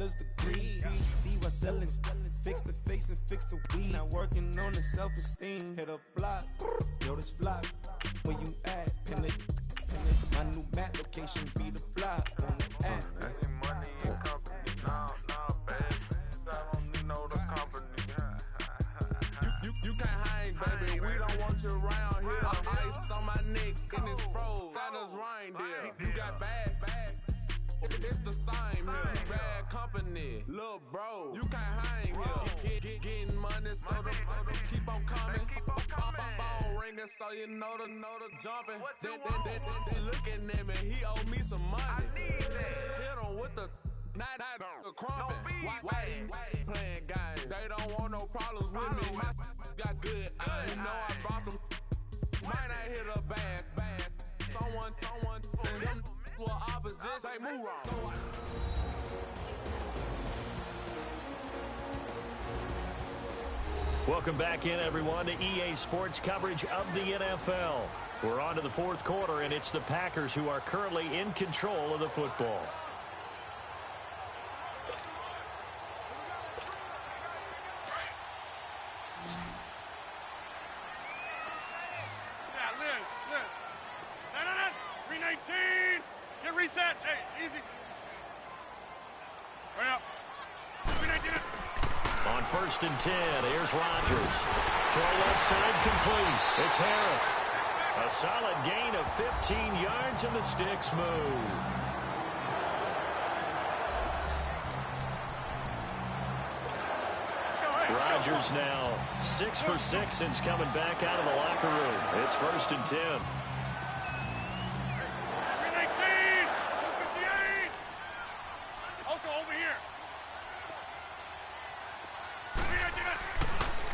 bachelor's degree. PhD while selling, fix the face and fix the weed. Now working on the self-esteem. Hit a block, yo, this flop. Where you at? Pin it. My new mat location be the flop on the app. Money and company, nah, baby. I don't need no the company. You can't hang, baby. We don't want you around here. Ice on my neck and it's froze. Santa's reindeer. You got bad. It's the same here. You bad company, little bro. You can't hang here. Getting money, so the keep on coming. Phone ringing, so you know the jumping. They looking at me. He owe me some money. I need that. Hit him with the. Not the crumpin'. Whitey playing games. They don't want no problems with me. Got good. You know I brought them. Might not hit a bad. Someone send them to opposition. Say move wrong. Welcome back in, everyone, to EA Sports coverage of the NFL. We're on to the fourth quarter, and it's the Packers who are currently in control of the football. On 1st and 10, here's Rodgers. Throw left side complete. It's Harris. A solid gain of 15 yards, and the sticks move. Rodgers now 6 for 6 since coming back out of the locker room. It's 1st and 10.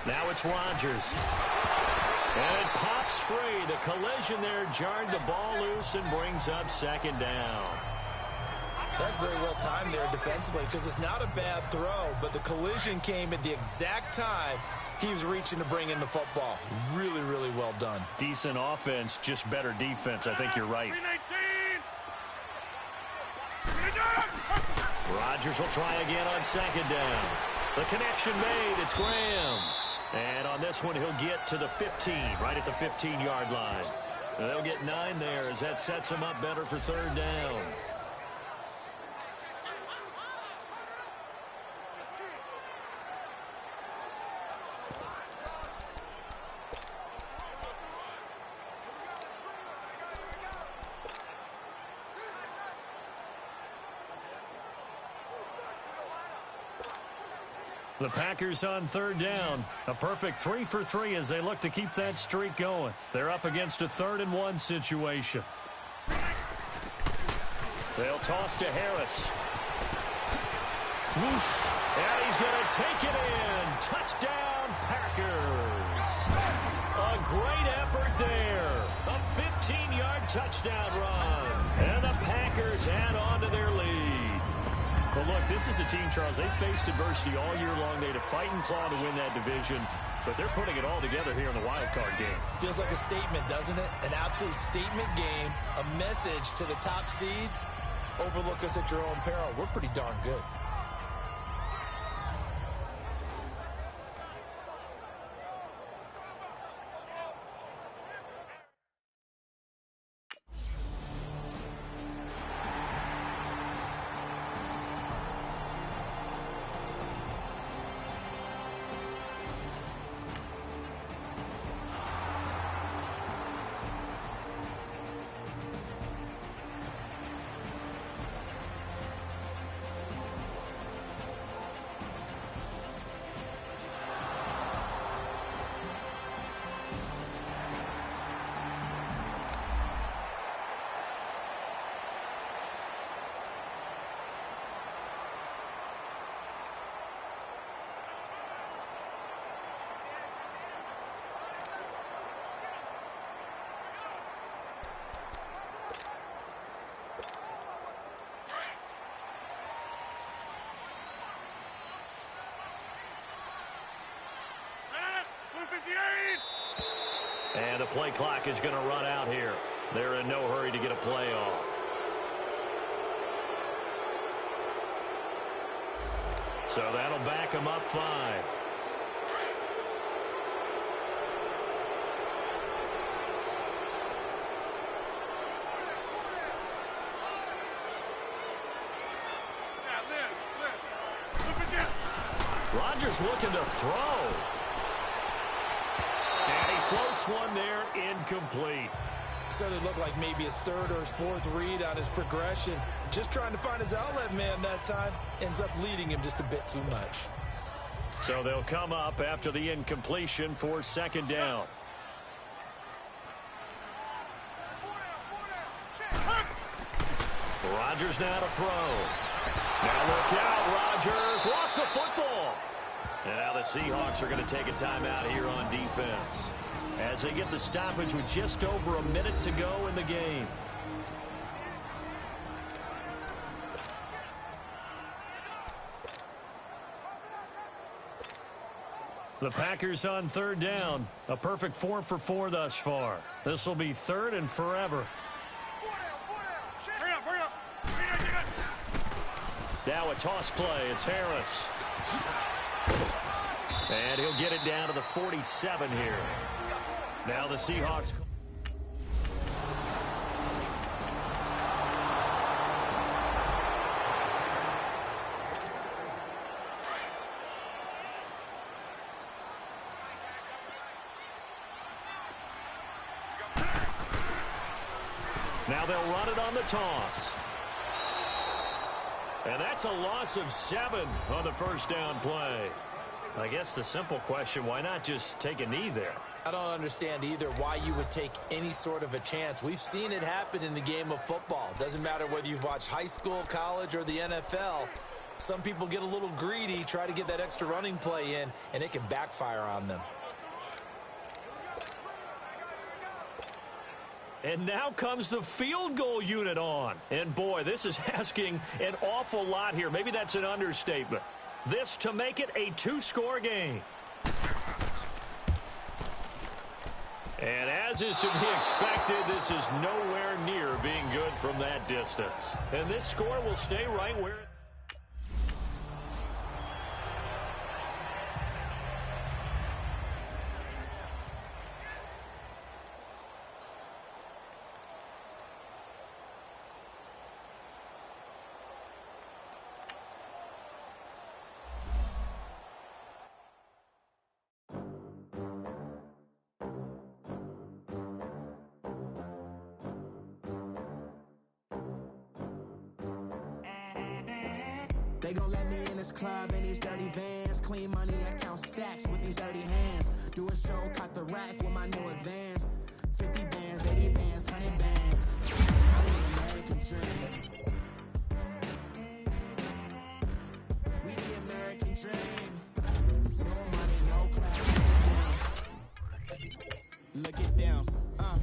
Now it's Rodgers. And it pops free. The collision there jarred the ball loose and brings up 2nd down. That's very well timed there defensively because it's not a bad throw, but the collision came at the exact time he was reaching to bring in the football. Really, really well done. Decent offense, just better defense. I think you're right. Rodgers will try again on 2nd down. The connection made. It's Graham. And on this one, he'll get to the 15, right at the 15-yard line. They'll get 9 there as that sets him up better for 3rd down. The Packers on 3rd down. A perfect 3 for 3 as they look to keep that streak going. They're up against a 3rd and 1 situation. They'll toss to Harris. Whoosh. And he's going to take it in. Touchdown, Packers. A great effort there. A 15-yard touchdown run. And the Packers add on to their lead. Well, look, this is a team, Charles, they faced adversity all year long. They had to fight and claw to win that division, but they're putting it all together here in the wild card game. Feels like a statement, doesn't it? An absolute statement game, a message to the top seeds. Overlook us at your own peril. We're pretty darn good. And the play clock is going to run out here. They're in no hurry to get a play off. So that'll back them up 5. Rodgers looking to throw. And he floats one there, incomplete. So it looked like maybe his third or his fourth read on his progression. Just trying to find his outlet man that time. Ends up leading him just a bit too much. So they'll come up after the incompletion for 2nd down. Rodgers now to throw. Now look out, Rodgers lost the football. And now the Seahawks are going to take a timeout here on defense as they get the stoppage with just over a minute to go in the game. The Packers on 3rd down. A perfect 4 for 4 thus far. This will be 3rd and forever. Now a toss play. It's Harris. And he'll get it down to the 47 here. Now the Seahawks. Now they'll run it on the toss. And that's a loss of 7 on the 1st down play. I guess the simple question, why not just take a knee there? I don't understand either why you would take any sort of a chance. We've seen it happen in the game of football. Doesn't matter whether you've watched high school, college, or the NFL. Some people get a little greedy, try to get that extra running play in, and it can backfire on them. And now comes the field goal unit on. And boy, this is asking an awful lot here. Maybe that's an understatement. This to make it a 2-score game. And as is to be expected, this is nowhere near being good from that distance. And this score will stay right where it... They gon' let me in this club in these dirty vans. Clean money, I count stacks with these dirty hands. Do a show, cut the rack with my new advance. 50 bands, 80 bands, 100 bands. I'm the American dream. We the American dream. No money, no class. Look at them. How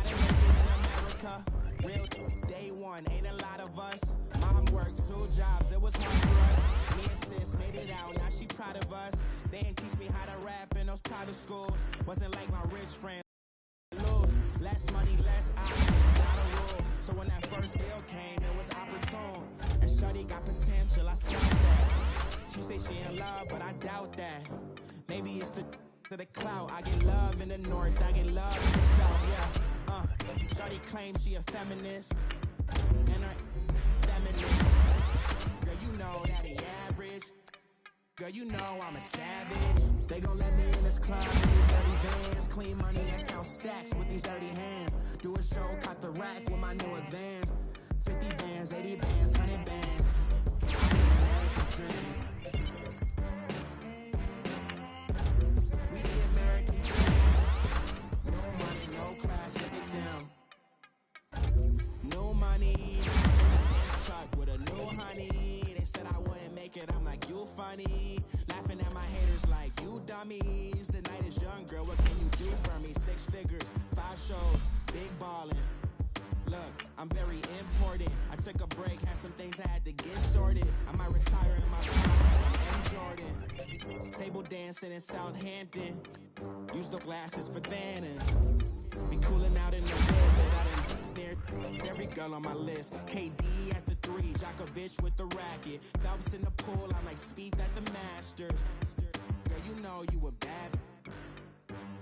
they make it in America? Real day one, ain't a lot of us. Mom worked 2 jobs, it was hard for us. Me and sis made it out, now she proud of us. They didn't teach me how to rap in those private schools. Wasn't like my rich friends. Lose less money, less options, not a rule. So when that first deal came, it was opportune. And shorty got potential, I saw that. She say she in love, but I doubt that. Maybe it's the to the clout. I get love in the north, I get love in the south, yeah. Shorty claims she a feminist. And her feminist. Girl, you know that he average. Girl, you know I'm a savage. They gon' let me in this club in these dirty vans. Clean money, I count stacks with these dirty hands. Do a show, cut the rack with my new advance. 50 bands, 80 bands, 100 bands. I'm the American dream. We the American dream. No money, no class, look at them. No money, truck with a new honey. They said I wouldn't make it, I'm like, you funny. Laughing at my haters like, you dummies. The night is young, girl, what can you do for me? 6 figures, 5 shows, big ballin'. Look, I'm very important. I took a break, had some things I had to get sorted. I might retire in my prime, I'm Jordan. Table dancing in Southampton. Use the glasses for Thanos. Be cooling out in the bed, but I done there we go. fell on my list. KD at the 3, Djokovic with the racket. Phelps in the pool, I'm like Spieth at the Masters. Girl, you know you a bad.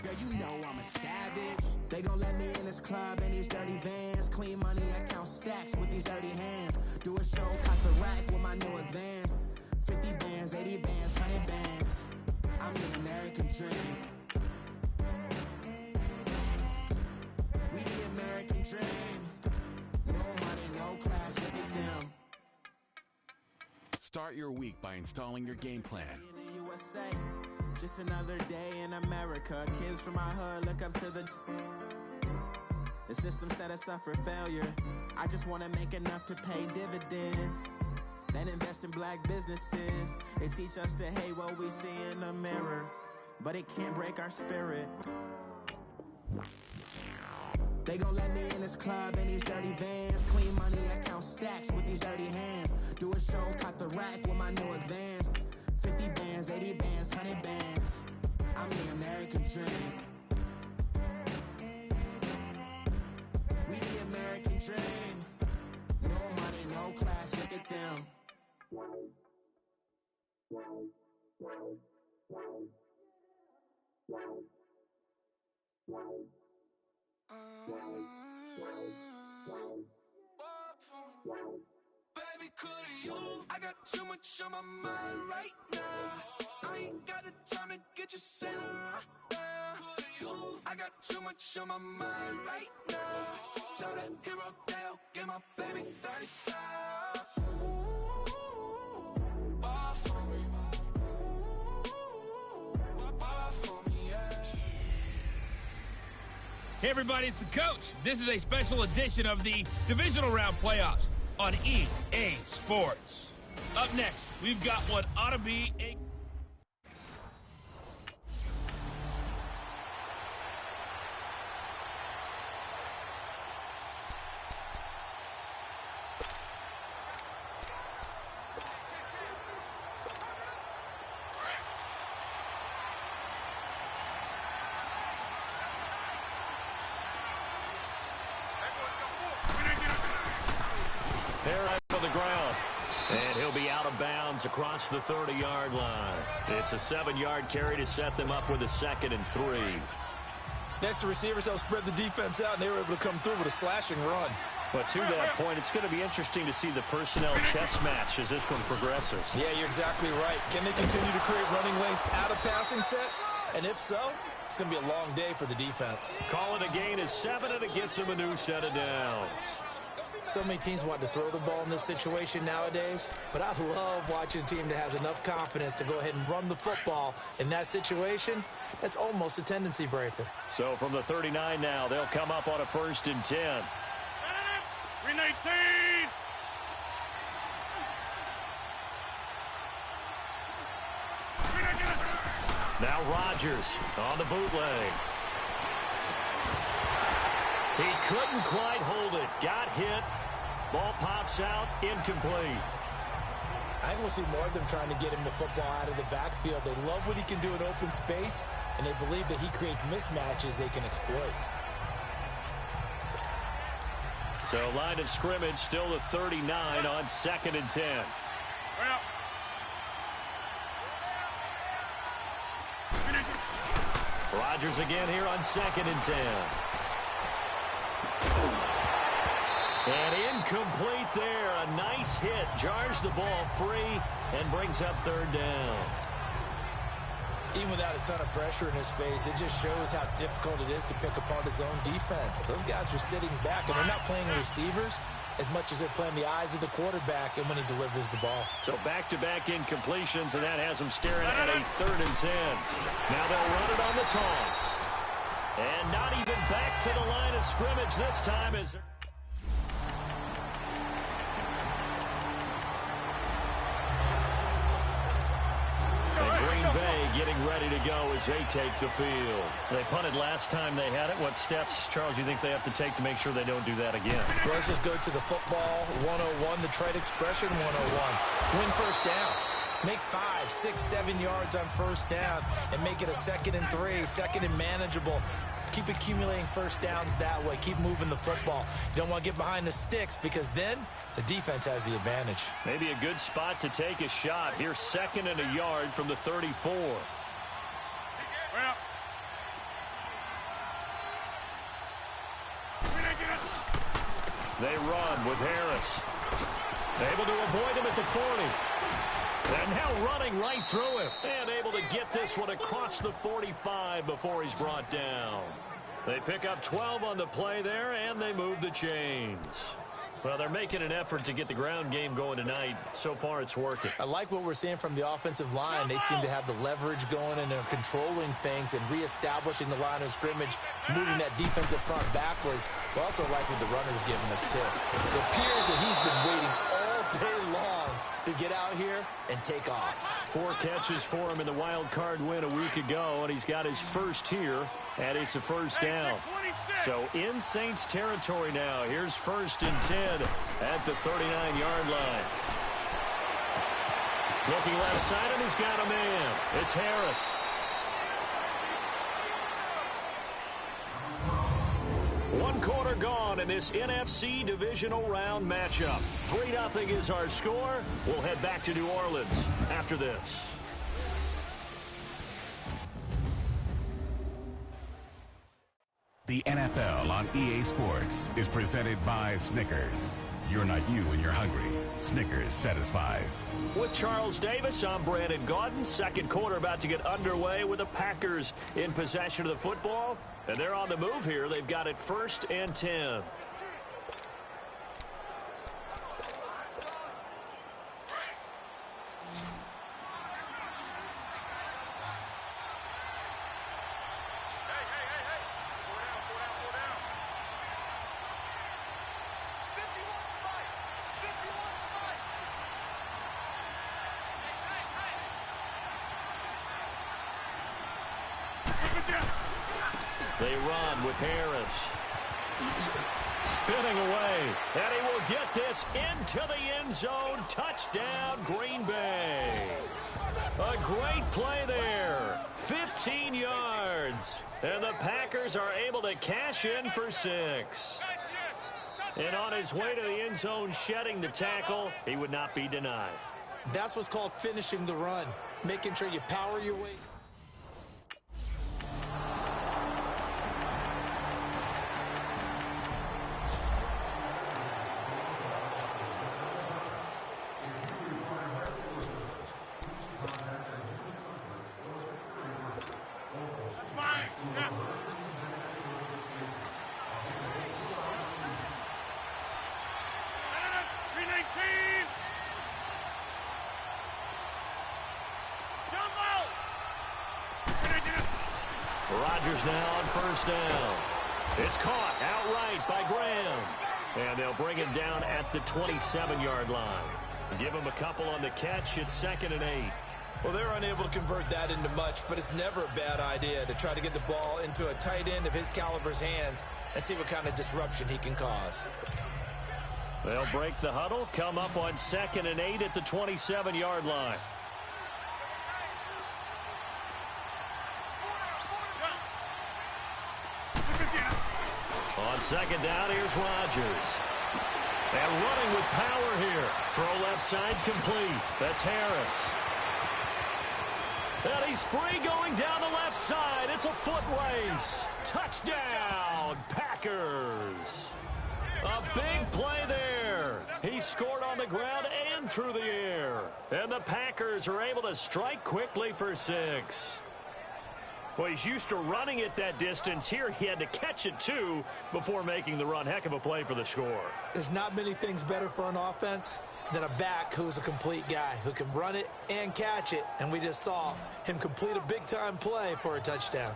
Girl, you know I'm a savage. They gon' let me in this club in these dirty vans. Clean money, I count stacks with these dirty hands. Do a show, cop the rack with my new advance. 50 bands, 80 bands, 100 bands. I'm the American dream. We the American dream. No money, no class, look at them. Start your week by installing your game plan. In the USA, just another day in America. Kids from my hood look up to the system set us up for failure. I just want to make enough to pay dividends. Then invest in black businesses. They teach us to hate what we see in the mirror, but it can't break our spirit. They gon' let me in this club in these dirty vans. Clean money, I count stacks with these dirty hands. Do a show, cop the rack with my new advance. 50 bands, 80 bands, 100 bands. I'm the American dream. We the American dream. No money, no class, look at them. Baby, could you? I got too much on my mind right now. I ain't got the time to get you sailing right now. I got too much on my mind right now. Tell that hero Dale, get my baby 30,000. Ball for me. Ball for me, yeah. Hey everybody, it's the coach. This is a special edition of the Divisional Round Playoffs on EA Sports. Up next, we've got what ought to be a... They're out of the ground. And he'll be out of bounds across the 30-yard line. It's a 7-yard carry to set them up with a 2nd and 3. Next, the receivers help spread the defense out, and they were able to come through with a slashing run. But to that point, it's going to be interesting to see the personnel chess match as this one progresses. Yeah, you're exactly right. Can they continue to create running lanes out of passing sets? And if so, it's going to be a long day for the defense. Call it a gain of 7, and it gets them a new set of downs. So many teams want to throw the ball in this situation nowadays, but I love watching a team that has enough confidence to go ahead and run the football. In that situation, that's almost a tendency breaker. So from the 39 now, they'll come up on a 1st and 10. Green 19! Now Rodgers on the bootleg. He couldn't quite hold it. Got hit. Ball pops out. Incomplete. I think we'll see more of them trying to get him the football out of the backfield. They love what he can do in open space, and they believe that he creates mismatches they can exploit. So line of scrimmage still the 39 on 2nd and 10. Rodgers again here on 2nd and 10. And incomplete there. A nice hit. Jars the ball free and brings up 3rd down. Even without a ton of pressure in his face, it just shows how difficult it is to pick apart his own defense. Those guys are sitting back, and they're not playing receivers as much as they're playing the eyes of the quarterback and when he delivers the ball. So back-to-back incompletions, and that has them staring at a 3rd and 10. Now they'll run it on the toss. And not even back to the line of scrimmage this time as... Green Bay getting ready to go as they take the field. They punted last time they had it. What steps, Charles, you think they have to take to make sure they don't do that again? Well, let's just go to the football 101, the trade expression 101. Win 1st down. Make 5, 6, 7 yards on 1st down and make it a 2nd and 3, 2nd and manageable. Keep accumulating first downs that way. Keep moving the football. You don't want to get behind the sticks because then the defense has the advantage. Maybe a good spot to take a shot. Here's 2nd and a yard from the 34. Well. They run with Harris. Able to avoid him at the 40. And now running right through him. And able to get this one across the 45 before he's brought down. They pick up 12 on the play there, and they move the chains. Well, they're making an effort to get the ground game going tonight. So far, it's working. I like what we're seeing from the offensive line. They seem to have the leverage going, and they're controlling things and reestablishing the line of scrimmage, moving that defensive front backwards. We also like what the runner's giving us, too. It appears that he's been waiting all day long to get out here and take off. 4 catches for him in the wild card win a week ago, and he's got his first here, and it's a first down. So in Saints territory now. Here's 1st and 10 at the 39-yard line. Looking left side, and he's got a man. It's Harris. One quarter gone in this NFC divisional round matchup. 3-0 is our score. We'll head back to New Orleans after this. The NFL on EA Sports is presented by Snickers. You're not you when you're hungry. Snickers satisfies. With Charles Davis, I'm Brandon Gaudin. Second quarter about to get underway with the Packers in possession of the football. And they're on the move here. They've got it 1st and 10. They run with Harris. Spinning away. And he will get this into the end zone. Touchdown, Green Bay. A great play there. 15 yards. And the Packers are able to cash in for 6. And on his way to the end zone, shedding the tackle, he would not be denied. That's what's called finishing the run. Making sure you power your way. Rodgers now on 1st down. It's caught outright by Graham. And they'll bring him down at the 27-yard line. Give him a couple on the catch. It's 2nd and 8. Well, they're unable to convert that into much, but it's never a bad idea to try to get the ball into a tight end of his caliber's hands and see what kind of disruption he can cause. They'll break the huddle, come up on 2nd and 8 at the 27-yard line. On 2nd down, here's Rodgers. And running with power here. Throw left side complete. That's Harris. And he's free going down the left side. It's a foot race. Touchdown, Packers. A big play there. He scored on the ground and through the air. And the Packers are able to strike quickly for 6. Well, he's used to running it that distance. Here he had to catch it, too, before making the run. Heck of a play for the score. There's not many things better for an offense than a back who's a complete guy, who can run it and catch it. And we just saw him complete a big-time play for a touchdown.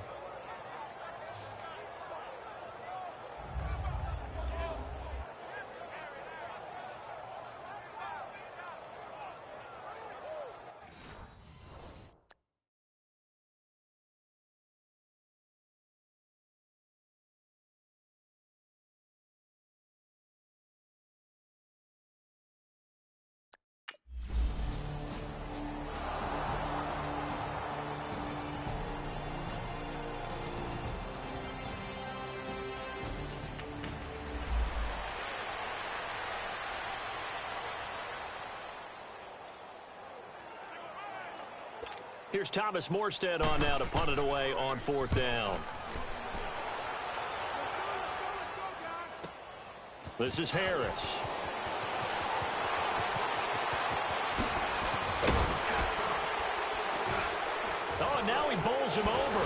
Here's Thomas Morstead on now to punt it away on 4th down. This is Harris. Oh, and now he bowls him over.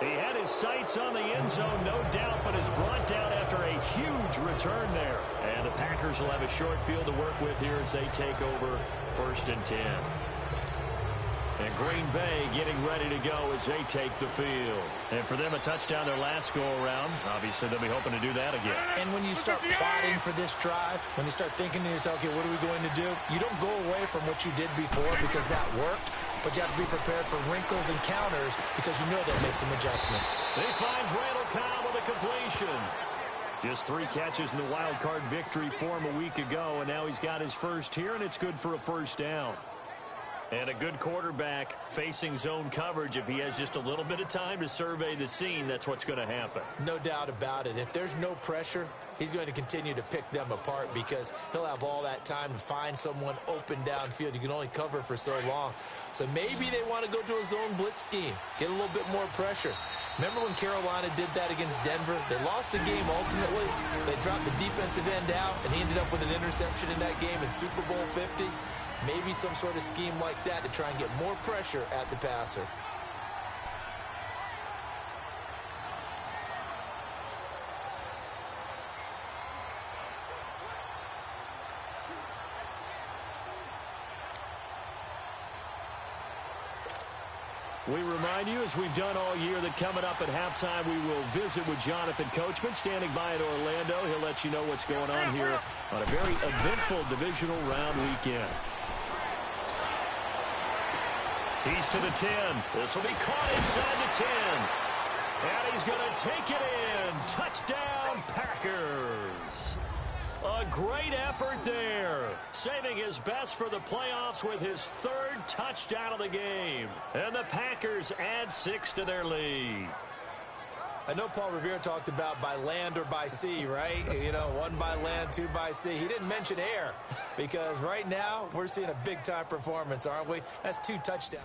He had his sights on the end zone, no doubt, but is brought down after a huge return there. And the Packers will have a short field to work with here as they take over 1st and 10. And Green Bay getting ready to go as they take the field. And for them, a touchdown their last go-around. Obviously, they'll be hoping to do that again. And when you start plotting for this drive, when you start thinking to yourself, okay, what are we going to do? You don't go away from what you did before because that worked. But you have to be prepared for wrinkles and counters because you know they'll make some adjustments. He finds Randall Cobb with a completion. Just 3 catches in the wild card victory for him a week ago, and now he's got his first here, and it's good for a 1st down. And a good quarterback facing zone coverage. If he has just a little bit of time to survey the scene, that's what's going to happen. No doubt about it. If there's no pressure, he's going to continue to pick them apart because he'll have all that time to find someone open downfield. You can only cover for so long. So maybe they want to go to a zone blitz scheme, get a little bit more pressure. Remember when Carolina did that against Denver? They lost the game ultimately. They dropped the defensive end out, and he ended up with an interception in that game in Super Bowl 50. Maybe some sort of scheme like that to try and get more pressure at the passer. We remind you, as we've done all year, that coming up at halftime, we will visit with Jonathan Coachman standing by in Orlando. He'll let you know what's going on here on a very eventful divisional round weekend. He's to the 10. This will be caught inside the 10. And he's going to take it in. Touchdown, Packers. A great effort there. Saving his best for the playoffs with his 3rd touchdown of the game. And the Packers add 6 to their lead. I know Paul Revere talked about by land or by sea, right? You know, 1 by land, 2 by sea. He didn't mention air because right now we're seeing a big-time performance, aren't we? That's 2 touchdowns.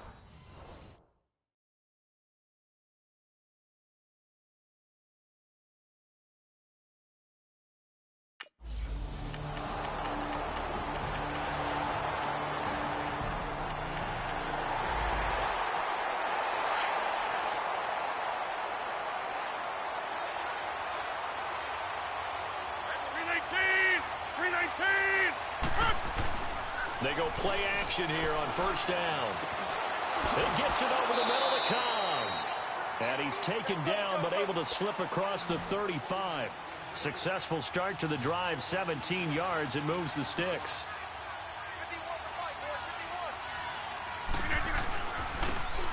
They go play action here on 1st down. He gets it over the middle to Cobb. And he's taken down but able to slip across the 35. Successful start to the drive, 17 yards, and moves the sticks.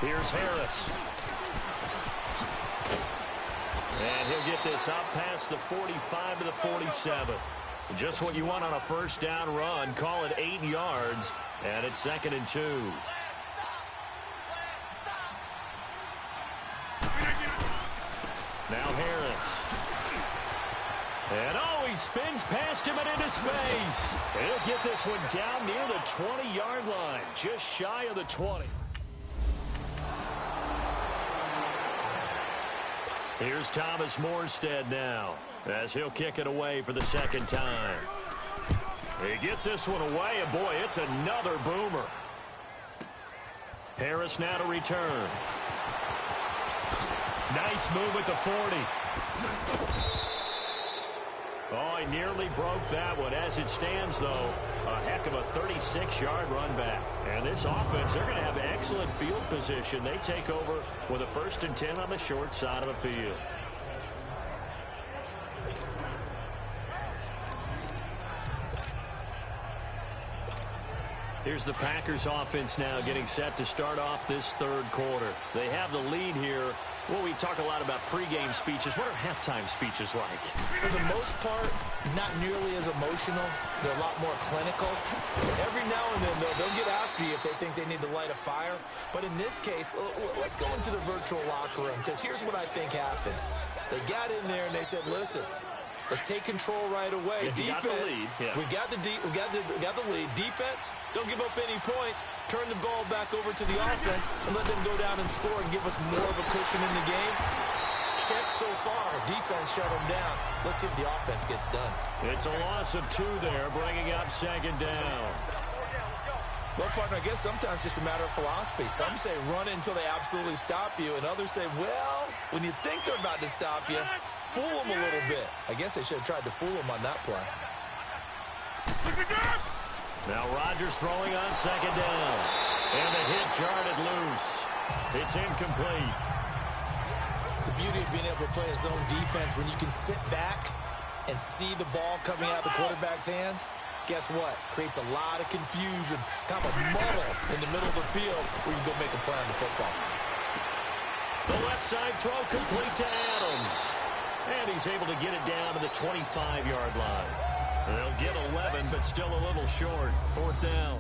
Here's Harris. And he'll get this up past the 45 to the 47. Just what you want on a 1st down run. Call it 8 yards, and it's 2nd and 2. Now Harris. And he spins past him and into space. He'll get this one down near the 20-yard line, just shy of the 20. Here's Thomas Morstead now, as he'll kick it away for the 2nd time. He gets this one away, and boy, it's another boomer. Harris now to return. Nice move at the 40. Oh, he nearly broke that one. As it stands, though, a heck of a 36-yard run back. And this offense, they're going to have excellent field position. They take over with a 1st and 10 on the short side of the field. Here's the Packers offense now getting set to start off this 3rd quarter. They have the lead here. Well, we talk a lot about pregame speeches. What are halftime speeches like? For the most part, not nearly as emotional. They're a lot more clinical. Every now and then, they'll get after you if they think they need to light a fire. But in this case, let's go into the virtual locker room, because here's what I think happened. They got in there and they said, listen, Let's take control right away. Defense, we got the lead. Defense, don't give up any points. Turn the ball back over to the offense and let them go down and score and give us more of a cushion in the game. Check so far. Defense shut them down. Let's see if the offense gets done. It's a loss of 2 there, bringing up second down. Well, partner, I guess sometimes it's just a matter of philosophy. Some say run it until they absolutely stop you, and others say, well, when you think they're about to stop you, fool them a little bit. I guess they should have tried to fool them on that play. Now Rodgers throwing on second down. And the hit jarred it loose. It's incomplete. The beauty of being able to play a zone defense when you can sit back and see the ball coming out of the quarterback's hands, guess what? Creates a lot of confusion, kind of a muddle in the middle of the field where you go make a play on the football. The left side throw complete to Adams. And he's able to get it down to the 25-yard line. They'll get 11, but still a little short. 4th down.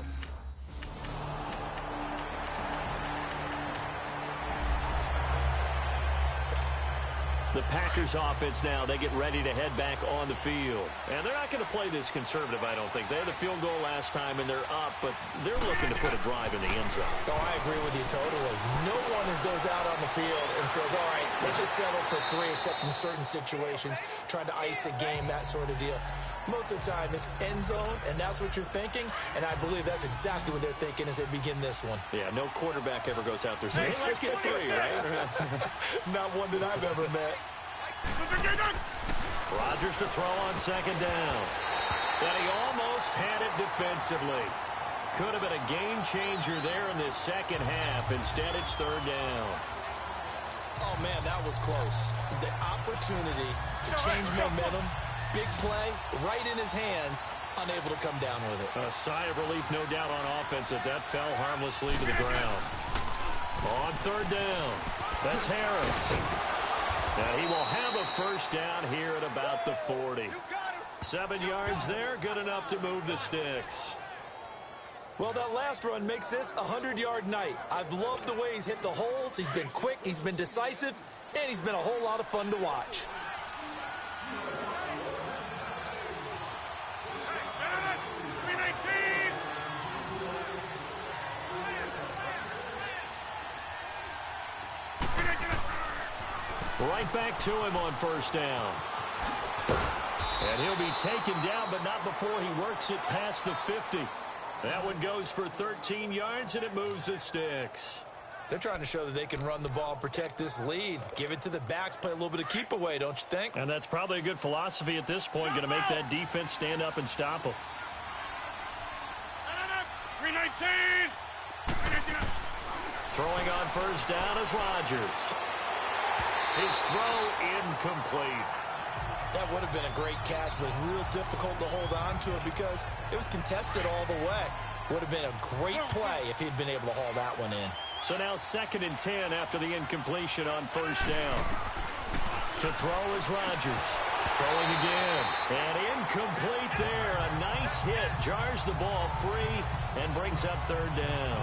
The Packers offense now, they get ready to head back on the field. And they're not going to play this conservative, I don't think. They had a field goal last time, and they're up, but they're looking to put a drive in the end zone. Oh, I agree with you totally. No one goes out on the field and says, all right, let's just settle for 3, except in certain situations, trying to ice a game, that sort of deal. Most of the time, it's end zone, and that's what you're thinking, and I believe that's exactly what they're thinking as they begin this one. Yeah, no quarterback ever goes out there saying, hey, let's get 3, right? Not one that I've ever met. Rodgers to throw on second down. And he almost had it defensively. Could have been a game changer there in this second half. Instead, it's 3rd down. Oh, man, that was close. The opportunity to change momentum, big play, right in his hands, unable to come down with it. A sigh of relief, no doubt, on offense that fell harmlessly to the ground. On 3rd down, that's Harris. Now he will have a 1st down here at about the 40. 7 yards there, good enough to move the sticks. Well, that last run makes this a 100-yard night. I've loved the way he's hit the holes. He's been quick, he's been decisive, and he's been a whole lot of fun to watch. Right back to him on 1st down. And he'll be taken down, but not before he works it past the 50. That one goes for 13 yards, and it moves the sticks. They're trying to show that they can run the ball, protect this lead. Give it to the backs, play a little bit of keep away, don't you think? And that's probably a good philosophy at this point, going to make that defense stand up and stop them. 319! Throwing on 1st down is Rodgers. His throw incomplete. That would have been a great catch, but it's real difficult to hold on to it because it was contested all the way. Would have been a great play if he'd been able to haul that one in. So now 2nd and 10 after the incompletion on 1st down. To throw is Rodgers. Throwing again. And incomplete there. A nice hit. Jars the ball free and brings up 3rd down.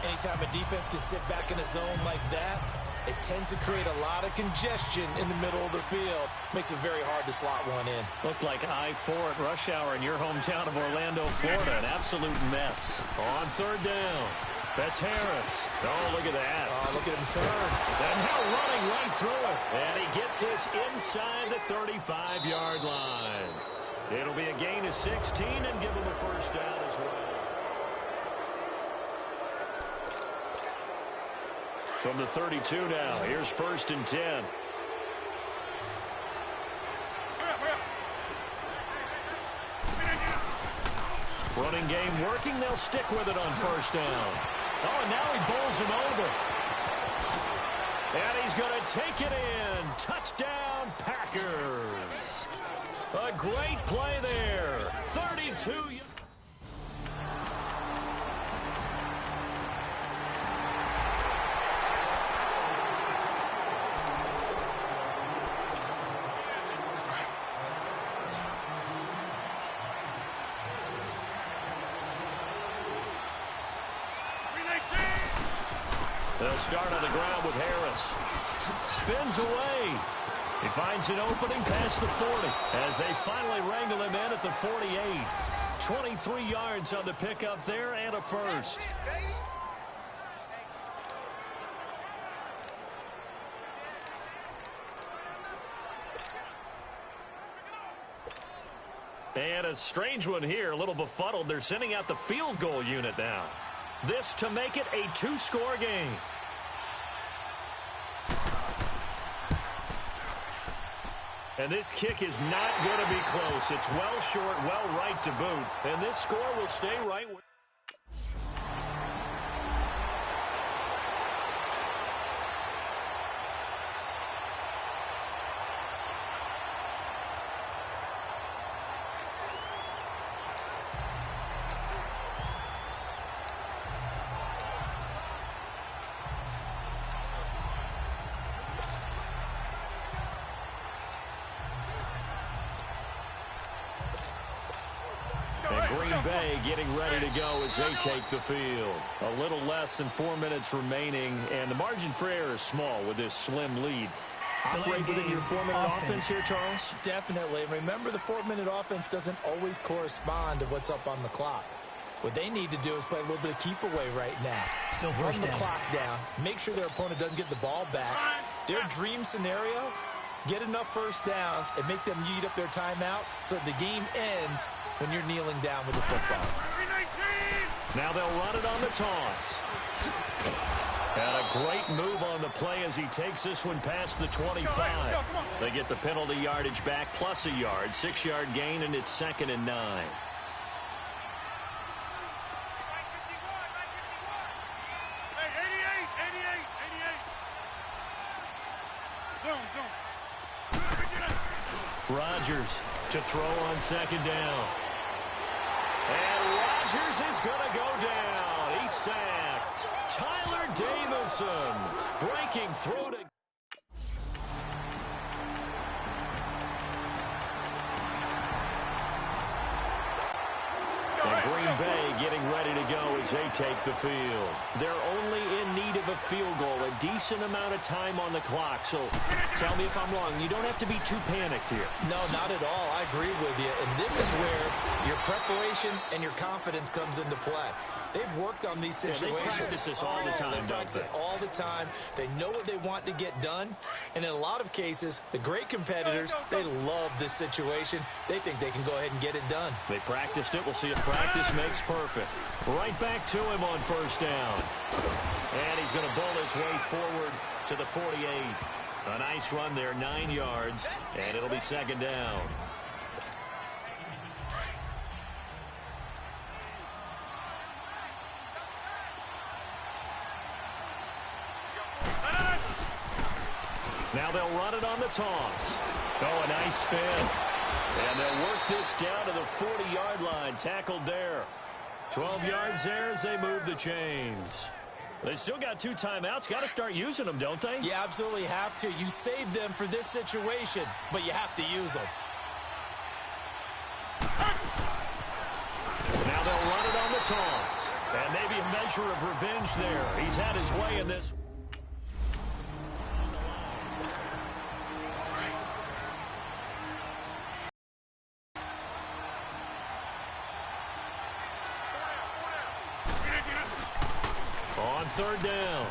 Anytime a defense can sit back in a zone like that, it tends to create a lot of congestion in the middle of the field. Makes it very hard to slot one in. Looked like I-4 at rush hour in your hometown of Orlando, Florida. An absolute mess. On 3rd down. That's Harris. Oh, look at that. Oh, look at him turn. And now running right through it. And he gets this inside the 35-yard line. It'll be a gain of 16 and give him a 1st down as well. From the 32 now, here's 1st and 10. Running game working, they'll stick with it on 1st down. Oh, and now he bowls him over. And he's going to take it in. Touchdown, Packers. A great play there. 32. They'll start on the ground with Harris. Spins away. He finds an opening past the 40 as they finally wrangle him in at the 48. 23 yards on the pickup there and a first. And a strange one here, a little befuddled. They're sending out the field goal unit now. This to make it a 2-score game. And this kick is not going to be close. It's well short, well right to boot. And this score will stay right where... Green Bay getting ready to go as they take the field. A little less than 4 minutes remaining, and the margin for error is small with this slim lead. Operate within your 4-minute offense here, Charles? Definitely. And remember, the 4-minute offense doesn't always correspond to what's up on the clock. What they need to do is play a little bit of keep away right now. Still first Run the down. clock down. Make sure their opponent doesn't get the ball back. Their dream scenario, get enough first downs and make them eat up their timeouts so the game ends when you're kneeling down with the football. Now they'll run it on the toss. And a great move on the play as he takes this one past the 25. They get the penalty yardage back plus a yard. 6-yard gain, and it's 2nd and 9. Rodgers to throw on 2nd down. And Rodgers is going to go down. He's sacked. Tyler Davison breaking through to... And Green Bay getting ready to go as they take the field. They're only in need of a field goal, a decent amount of time on the clock. So tell me if I'm wrong. You don't have to be too panicked here. No, not at all. I agree with you. And this is where your preparation and your confidence comes into play. They've worked on these situations. They practice this all the time, They don't practice they? it all the time. They know what they want to get done. And in a lot of cases, the great competitors, they love this situation. They think they can go ahead and get it done. They practiced it. We'll see if practice makes perfect. Right back to him on 1st down. And he's going to bowl his way forward to the 48. A nice run there, 9 yards, and it'll be 2nd down. Now they'll run it on the toss. Oh, a nice spin. And they'll work this down to the 40-yard line. Tackled there. 12 yards there as they move the chains. They still got 2 timeouts. Got to start using them, don't they? You absolutely have to. You save them for this situation, but you have to use them. Now they'll run it on the toss. And maybe a measure of revenge there. He's had his way in this. On 3rd down,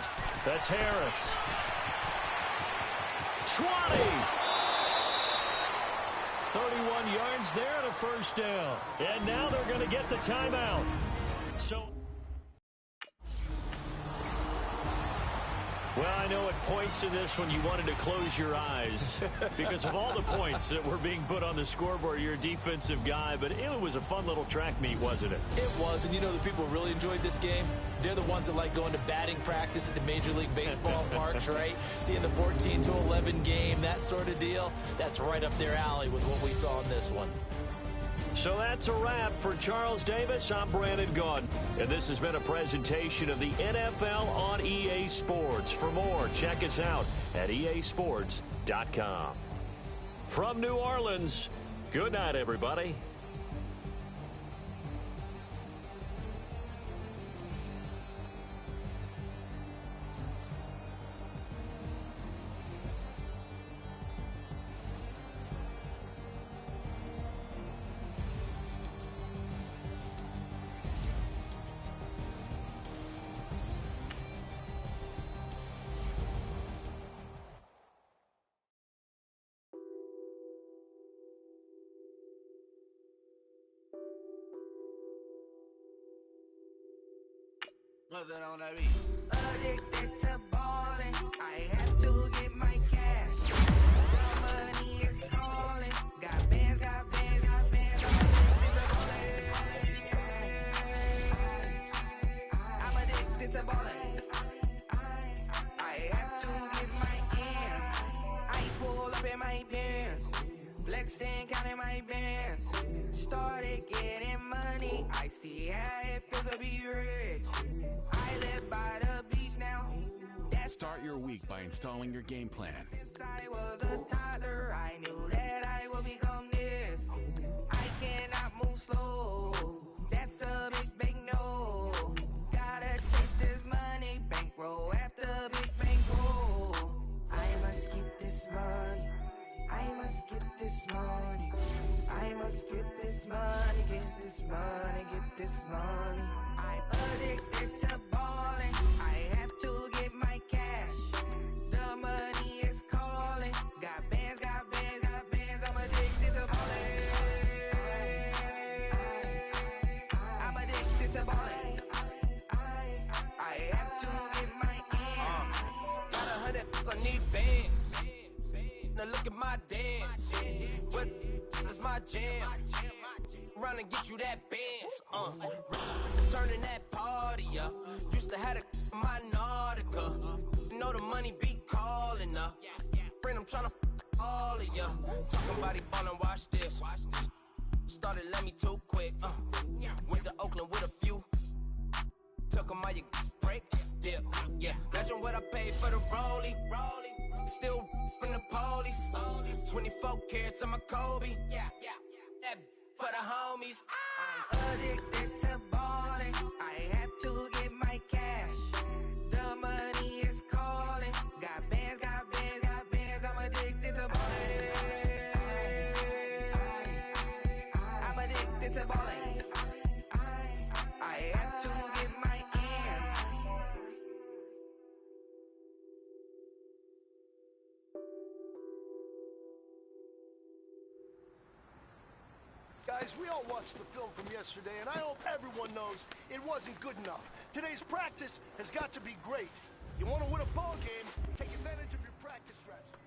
that's Harris. 20. 31 yards there and a 1st down. And now they're going to get the timeout. So, well, I know at points in this one you wanted to close your eyes because of all the points that were being put on the scoreboard. You're a defensive guy, but it was a fun little track meet, wasn't it? It was, and you know the people who really enjoyed this game? They're the ones that like going to batting practice at the Major League Baseball parks, right? Seeing the 14-11 game, that sort of deal. That's right up their alley with what we saw in this one. So that's a wrap for Charles Davis. I'm Brandon Gaudin, and this has been a presentation of the NFL on EA Sports. For more, check us out at easports.com. From New Orleans, good night, everybody. What's that on that beat? Addicted to ballin', I have to get my cash. The money is calling. Got bands, got bands, got bands. I'm addicted to ballin'. I have to get my ends. I pull up in my pants, flexing, counting my bands. Started getting money. I see how it feels to be rich. I live by the beach now. Start your week by installing your game plan. Since I was a toddler, I knew that I would become this. I cannot move slow. That's a big no. Gotta chase this money, bankroll after big bankroll. I must get this money. I must get this money. I must get this money, get this money, get this money. I'm addicted to balling. I have to get my cash. The money is calling. Got bands, got bands, got bands. I'm addicted to balling. I'm addicted to balling. I have to get my ends. Got 100, I need bands. Now look at my dance. What is my jam? Run and get you that bands. Turning that party up. Used to have a my Nautica. You know the money be calling up. Friend, I'm tryna all of ya. Talking about he ballin', watch this. Started let me too quick. Went to Oakland with a few. Took 'em all you break. Yeah. Imagine what I paid for the rollie. Still from the police. 24 carats on my Kobe. Yeah. That for the homies. I'm addicted to balling. I have to get my cash. The money is calling. Got bands, got bands, got bands. I'm addicted to balling. I'm addicted to balling. I have to get my ends. Guys, we all watched the film from yesterday, and I hope everyone knows it wasn't good enough. Today's practice has got to be great. You want to win a ball game, take advantage of your practice reps.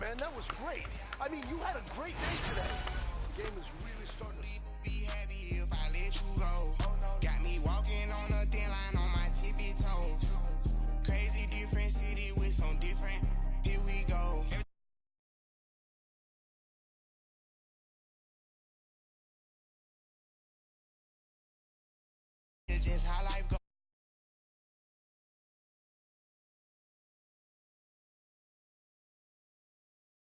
man. That was great. I mean, you had a great day today. The game is really starting to